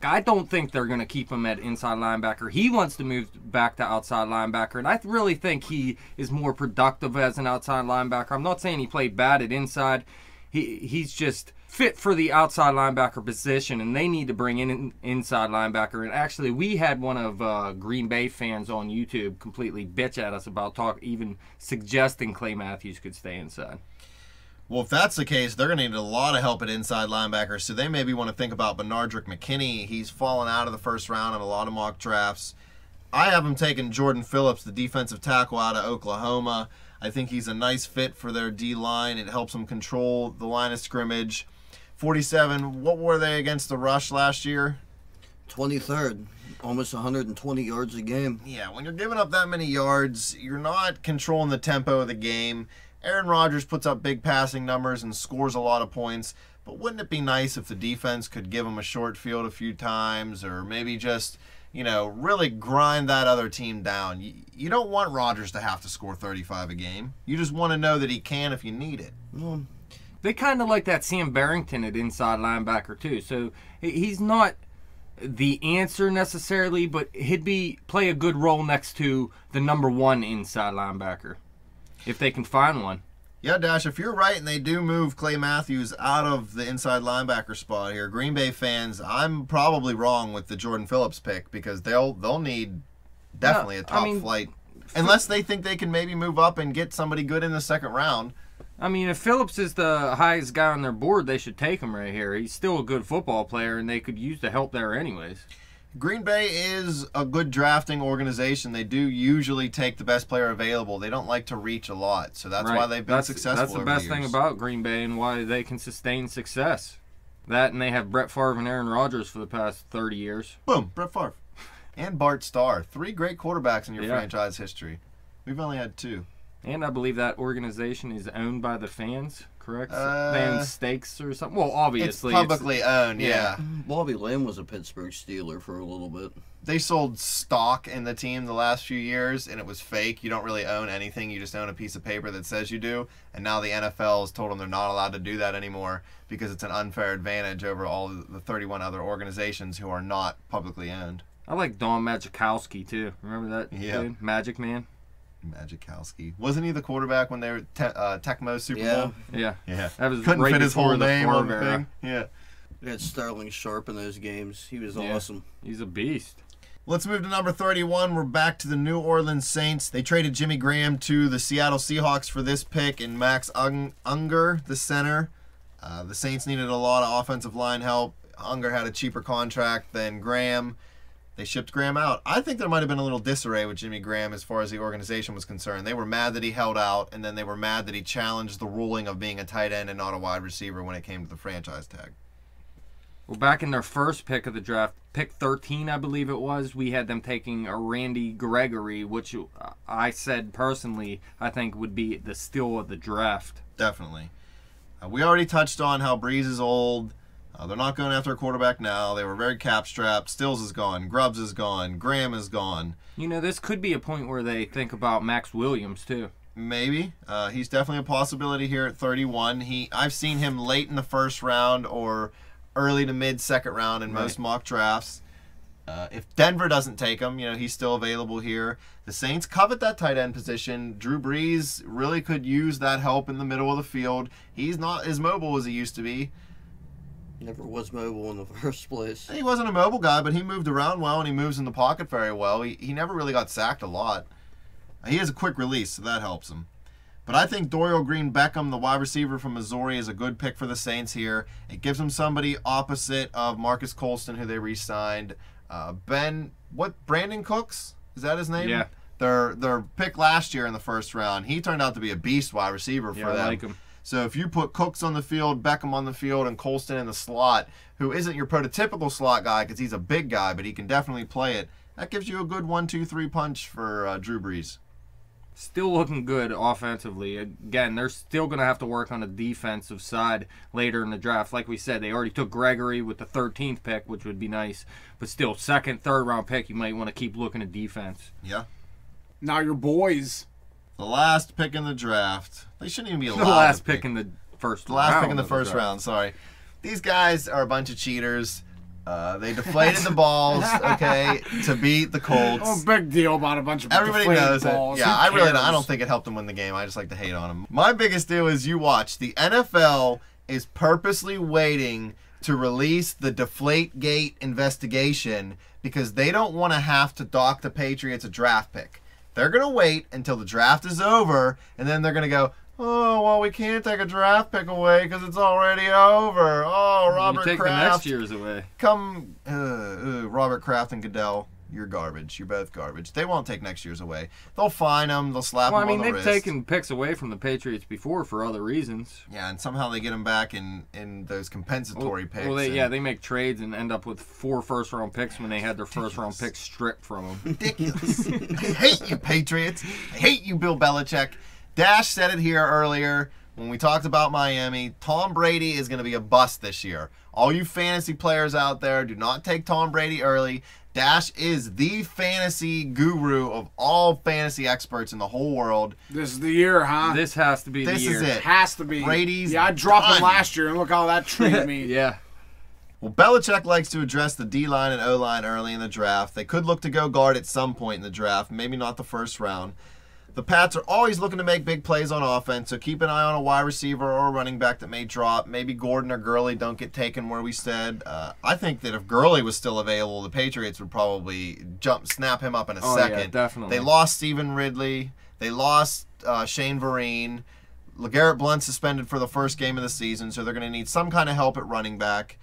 I don't think they're going to keep him at inside linebacker. He wants to move back to outside linebacker, and I really think he is more productive as an outside linebacker. I'm not saying he played bad at inside. He's just fit for the outside linebacker position, and they need to bring in an inside linebacker. And actually, we had one of Green Bay fans on YouTube completely bitch at us about even suggesting Clay Matthews could stay inside.
Well, if that's the case, they're going to need a lot of help at inside linebacker, so they maybe want to think about Benardrick McKinney. He's fallen out of the first round in a lot of mock drafts. I have him taking Jordan Phillips, the defensive tackle out of Oklahoma. I think he's a nice fit for their D-line. It helps them control the line of scrimmage. 47, what were they against the rush last year?
23rd, almost 120 yards a game.
Yeah, when you're giving up that many yards, you're not controlling the tempo of the game. Aaron Rodgers puts up big passing numbers and scores a lot of points, but wouldn't it be nice if the defense could give him a short field a few times, or maybe just, really grind that other team down. You don't want Rodgers to have to score 35 a game. You just want to know that he can if you need it.
They kind of like that Sam Barrington at inside linebacker too. So he's not the answer necessarily, but he'd play a good role next to the number 1 inside linebacker if they can find one.
Yeah, Dash, if you're right and they do move Clay Matthews out of the inside linebacker spot here, Green Bay fans, I'm probably wrong with the Jordan Phillips pick because they'll need definitely a top flight. Unless they think they can maybe move up and get somebody good in the second round.
I mean, if Phillips is the highest guy on their board, they should take him right here. He's still a good football player, and they could use the help there anyways.
Green Bay is a good drafting organization. They do usually take the best player available. They don't like to reach a lot, so that's why they've been successful.
That's the best thing about Green Bay and why they can sustain success. That and they have Brett Favre and Aaron Rodgers for the past 30 years.
Boom, Brett Favre. And Bart Starr. 3 great quarterbacks in your franchise history. We've only had 2.
And I believe that organization is owned by the fans, correct? They own stakes or something. Well, obviously.
It's publicly owned, yeah.
Bobby Lamb was a Pittsburgh Steeler for a little bit.
They sold stock in the team the last few years, and it was fake. You don't really own anything. You just own a piece of paper that says you do. And now the NFL has told them they're not allowed to do that anymore because it's an unfair advantage over all the 31 other organizations who are not publicly owned.
I like Don Majkowski, too. Remember that? Dude? Magic Man?
Majkowski. Wasn't he the quarterback when they were Tecmo Super Bowl?
Yeah.
That was couldn't fit his whole name on the thing. Yeah.
They had Sterling Sharp in those games. He was awesome. He's
a beast.
Let's move to number 31. We're back to the New Orleans Saints. They traded Jimmy Graham to the Seattle Seahawks for this pick and Max Unger, the center. The Saints needed a lot of offensive line help. Unger had a cheaper contract than Graham. They shipped Graham out. I think there might have been a little disarray with Jimmy Graham as far as the organization was concerned. They were mad that he held out, and then they were mad that he challenged the ruling of being a tight end and not a wide receiver when it came to the franchise tag.
Well, back in their first pick of the draft, pick 13, I believe it was, we had them taking a Randy Gregory, which I said personally I think would be the steal of the draft.
Definitely. We already touched on how Breeze is old. They're not going after a quarterback now. They were very cap-strapped. Stills is gone. Grubbs is gone. Graham is gone.
This could be a point where they think about Max Williams, too.
Maybe. He's definitely a possibility here at 31. I've seen him late in the first round or early to mid-second round in most mock drafts. If Denver doesn't take him, he's still available here. The Saints covet that tight end position. Drew Brees really could use that help in the middle of the field. He's not as mobile as he used to be.
Never was mobile in the first place.
He wasn't a mobile guy, but he moved around well, and he moves in the pocket very well. He never really got sacked a lot. He has a quick release, so that helps him. But I think Dorial Green-Beckham, the wide receiver from Missouri, is a good pick for the Saints here. It gives them somebody opposite of Marcus Colston, who they re-signed. Brandon Cooks? Is that his name?
Yeah.
Their pick last year in the first round. He turned out to be a beast wide receiver for them.
I like him.
So if you put Cooks on the field, Beckham on the field, and Colston in the slot, who isn't your prototypical slot guy because he's a big guy, but he can definitely play it, that gives you a good 1-2-3 punch for Drew Brees.
Still looking good offensively. Again, they're still going to have to work on the defensive side later in the draft. Like we said, they already took Gregory with the 13th pick, which would be nice. But still, second, third round pick, you might want to keep looking at defense.
Yeah.
Now your boys.
The last pick in the draft. They shouldn't even be allowed.
The last pick in the first round.
The last pick in the first round, sorry. These guys are a bunch of cheaters. They deflated the balls, okay, to beat the Colts.
Oh, big deal about a bunch of
Everybody knows
balls.
it. Yeah, I don't think it helped them win the game. I just like to hate on them. My biggest deal is you watch. The NFL is purposely waiting to release the Deflategate investigation because they don't want to have to dock the Patriots a draft pick. They're going to wait until the draft is over, and then they're going to go, oh, well, we can't take a draft pick away because it's already over. Oh, Robert Kraft.
You take the next year's away.
Robert Kraft and Goodell, you're garbage. You're both garbage. They won't take next year's away. They'll fine them. They'll slap them on the wrist.
They've taken picks away from the Patriots before for other reasons.
Yeah, and somehow they get them back in those compensatory picks.
Well, they make trades and end up with 4 first-round picks when they had their first-round picks stripped from them.
Ridiculous. I hate you, Patriots. I hate you, Bill Belichick. Dash said it here earlier when we talked about Miami. Tom Brady is going to be a bust this year. All you fantasy players out there, do not take Tom Brady early. Dash is the fantasy guru of all fantasy experts in the whole world.
This is the year, huh?
This has to be the
This
year.
is it.
Has to be.
Brady's
Yeah, I dropped
done.
him last year, and look how that treated me.
Yeah.
Well, Belichick likes to address the D-line and O-line early in the draft. They could look to go guard at some point in the draft, maybe not the first round. The Pats are always looking to make big plays on offense, so keep an eye on a wide receiver or a running back that may drop. Maybe Gordon or Gurley don't get taken where we said. I think that if Gurley was still available, the Patriots would probably snap him up in a second.
Yeah, definitely.
They lost Stephen Ridley. They lost Shane Vereen. LeGarrette Blount suspended for the first game of the season, so they're going to need some kind of help at running back.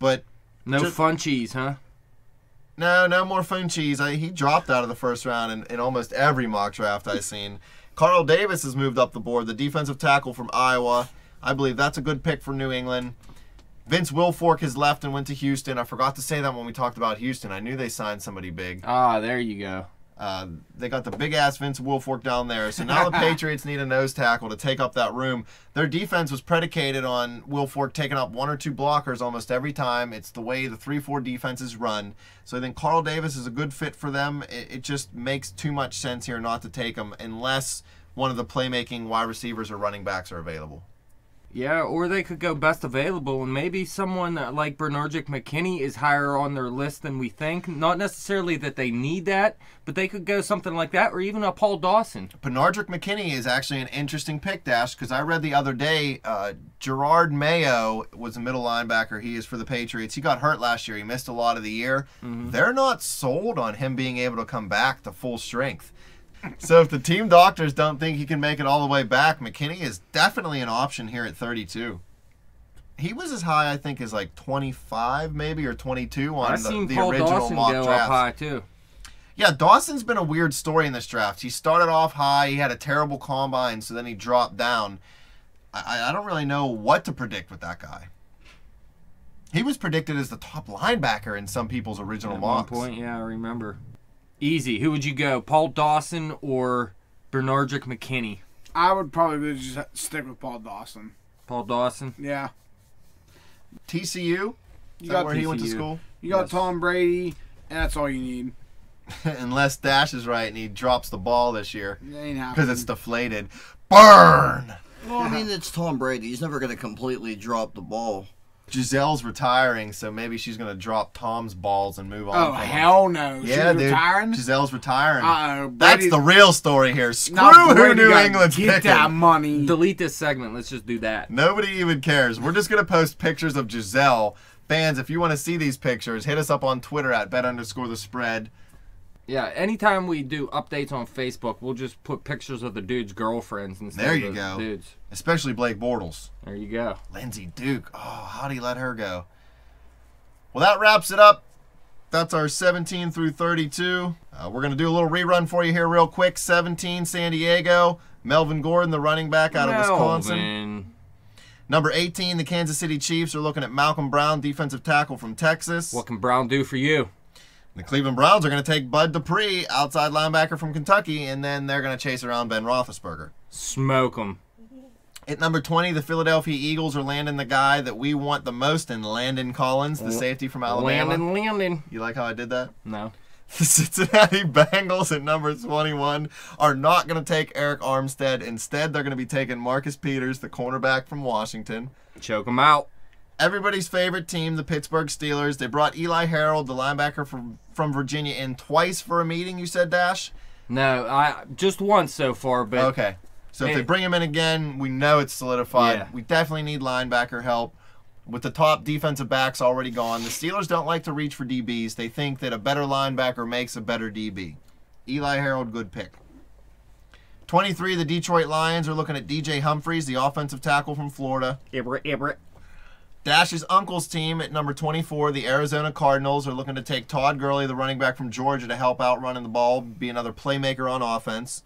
But
No Funchies, huh?
no more Funchies. He dropped out of the first round in almost every mock draft I've seen. Carl Davis has moved up the board, the defensive tackle from Iowa. I believe that's a good pick for New England. Vince Wilfork has left and went to Houston. I forgot to say that when we talked about Houston. I knew they signed somebody big.
Ah, there you go.
They got the big-ass Vince Wilfork down there. So now the Patriots need a nose tackle to take up that room. Their defense was predicated on Wilfork taking up one or two blockers almost every time. It's the way the 3-4 defense is run. So I think Carl Davis is a good fit for them. It just makes too much sense here not to take him unless one of the playmaking wide receivers or running backs are available.
Yeah, or they could go best available, and maybe someone like Bernardic McKinney is higher on their list than we think. Not necessarily that they need that, but they could go something like that, or even a Paul Dawson.
Bernardic McKinney is actually an interesting pick, Dash, because I read the other day Gerard Mayo was a middle linebacker. He is for the Patriots. He got hurt last year. He missed a lot of the year. Mm-hmm. They're not sold on him being able to come back to full strength. So if the team doctors don't think he can make it all the way back, McKinney is definitely an option here at 32. He was as high, I think, as like 25 maybe or 22 on the
Paul
original
Dawson
mock
go
draft.
up high too.
Yeah, Dawson's been a weird story in this draft. He started off high. He had a terrible combine, so then he dropped down. I don't really know what to predict with that guy. He was predicted as the top linebacker in some people's original mocks.
At one point, yeah, I remember. Easy. Who would you go? Paul Dawson or Bernardic McKinney?
I would probably just stick with Paul Dawson.
Paul Dawson?
Yeah.
TCU? Is that
got
where he went to
TCU.
school?
You got
Yes.
Tom Brady, and that's all you need.
Unless Dash is right and he drops the ball this year
It ain't happening.
because it's deflated. Burn!
Well, I mean, it's Tom Brady. He's never going to completely drop the ball.
Giselle's retiring, so maybe she's going to drop Tom's balls and move on.
Oh,
from him.
hell no.
Yeah,
She's
dude.
retiring?
Giselle's retiring.
Uh-oh.
That's
Brady-
the real story here. Screw
No,
who
Brady
New
gotta
England's
get
picking.
that money.
Delete this segment. Let's just do that.
Nobody even cares. We're just going to post pictures of Giselle. Fans, if you want to see these pictures, hit us up on Twitter at bet_the_spread.
Yeah, anytime we do updates on Facebook, we'll just put pictures of the dudes' girlfriends instead
There
of
you
the
go.
dudes.
Especially Blake Bortles.
There you go.
Lindsey Duke. Oh, how'd he let her go? Well, that wraps it up. That's our 17 through 32. We're going to do a little rerun for you here real quick. 17, San Diego. Melvin Gordon, the running back out of Wisconsin.
Melvin.
Number 18, the Kansas City Chiefs are looking at Malcom Brown, defensive tackle from Texas.
What can Brown do for you?
The Cleveland Browns are going to take Bud Dupree, outside linebacker from Kentucky, and then they're going to chase around Ben Roethlisberger.
Smoke him.
At number 20, the Philadelphia Eagles are landing the guy that we want the most in Landon Collins, the safety from Alabama.
Landon.
You like how I did that?
No.
The Cincinnati Bengals at number 21 are not going to take Eric Armstead. Instead, they're going to be taking Marcus Peters, the cornerback from Washington.
Choke him out.
Everybody's favorite team, the Pittsburgh Steelers. They brought Eli Harold, the linebacker from Virginia, in twice for a meeting, you said, Dash?
No, I just once so far, but
Okay. So if they bring him in again, we know it's solidified.
Yeah.
We definitely need linebacker help. With the top defensive backs already gone, the Steelers don't like to reach for DBs. They think that a better linebacker makes a better DB. Eli Harold, good pick. 23, the Detroit Lions are looking at DJ Humphries, the offensive tackle from Florida.
Ibra.
Dash's uncle's team at number 24, the Arizona Cardinals, are looking to take Todd Gurley, the running back from Georgia, to help out running the ball, be another playmaker on offense.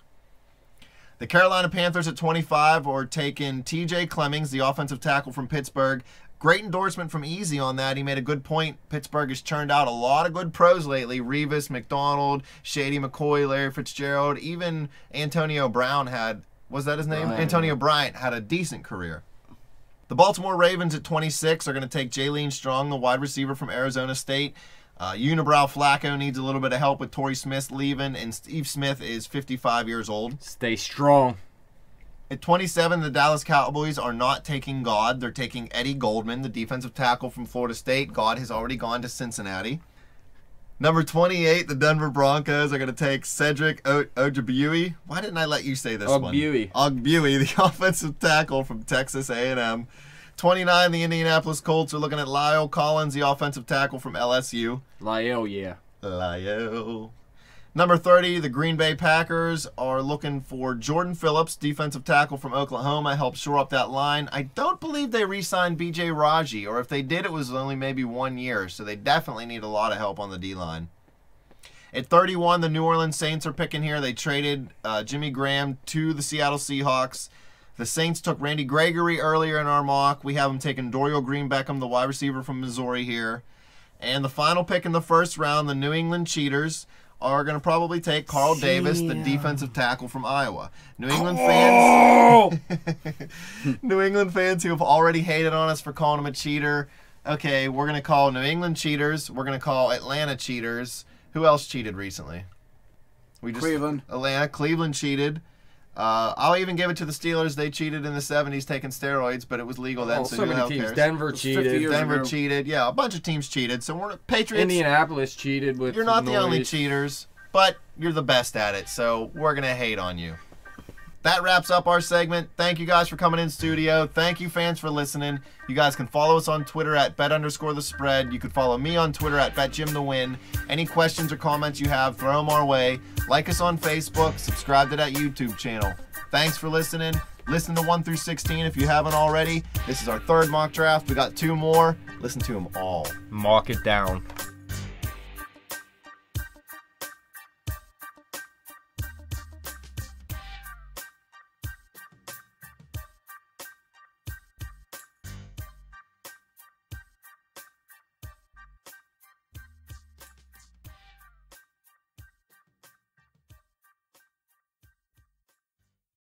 The Carolina Panthers at 25 are taking TJ Clemmings, the offensive tackle from Pittsburgh. Great endorsement from Easy on that. He made a good point. Pittsburgh has churned out a lot of good pros lately. Revis, McDonald, Shady McCoy, Larry Fitzgerald, even Antonio Brown had, was that his name?
Bryant.
Antonio Bryant had a decent career. The Baltimore Ravens at 26 are going to take Jaleen Strong, the wide receiver from Arizona State. Unibrow Flacco needs a little bit of help with Torrey Smith leaving, and Steve Smith is 55 years old.
Stay strong.
At 27, the Dallas Cowboys are not taking God. They're taking Eddie Goldman, the defensive tackle from Florida State. God has already gone to Cincinnati. Number 28, the Denver Broncos are going to take Cedric Ogbuehi. Why didn't I let you say this
Ogbuehi.
one? Ogbuehi, the offensive tackle from Texas A&M. 29, the Indianapolis Colts are looking at Lyle Collins, the offensive tackle from LSU.
Lyle, yeah.
Lyle. Number 30, the Green Bay Packers are looking for Jordan Phillips, defensive tackle from Oklahoma, help shore up that line. I don't believe they re-signed B.J. Raji, or if they did, it was only maybe 1 year, so they definitely need a lot of help on the D-line. At 31, the New Orleans Saints are picking here. They traded Jimmy Graham to the Seattle Seahawks. The Saints took Randy Gregory earlier in our mock. We have them taking Dorial Beckham, the wide receiver from Missouri here. And the final pick in the first round, the New England Cheaters are going to probably take Carl Davis, the defensive tackle from Iowa. New England fans who have already hated on us for calling him a cheater. Okay, we're going to call New England cheaters. We're going to call Atlanta cheaters. Who else cheated recently?
Cleveland.
Cleveland cheated. I'll even give it to the Steelers. They cheated in the 70s taking steroids, but it was legal then, so
many
who
teams.
cares?
Denver cheated.
Denver cheated. Yeah, a bunch of teams cheated. So we're Patriots.
Indianapolis cheated with
You're not the only
noise.
cheaters, but you're the best at it, so we're going to hate on you. That wraps up our segment. Thank you guys for coming in studio. Thank you, fans, for listening. You guys can follow us on Twitter at bet_the_spread. You can follow me on Twitter at betjimthewin. Any questions or comments you have, throw them our way. Like us on Facebook. Subscribe to that YouTube channel. Thanks for listening. Listen to 1 through 16 if you haven't already. This is our third mock draft. We got 2 more. Listen to them all.
Mock it down.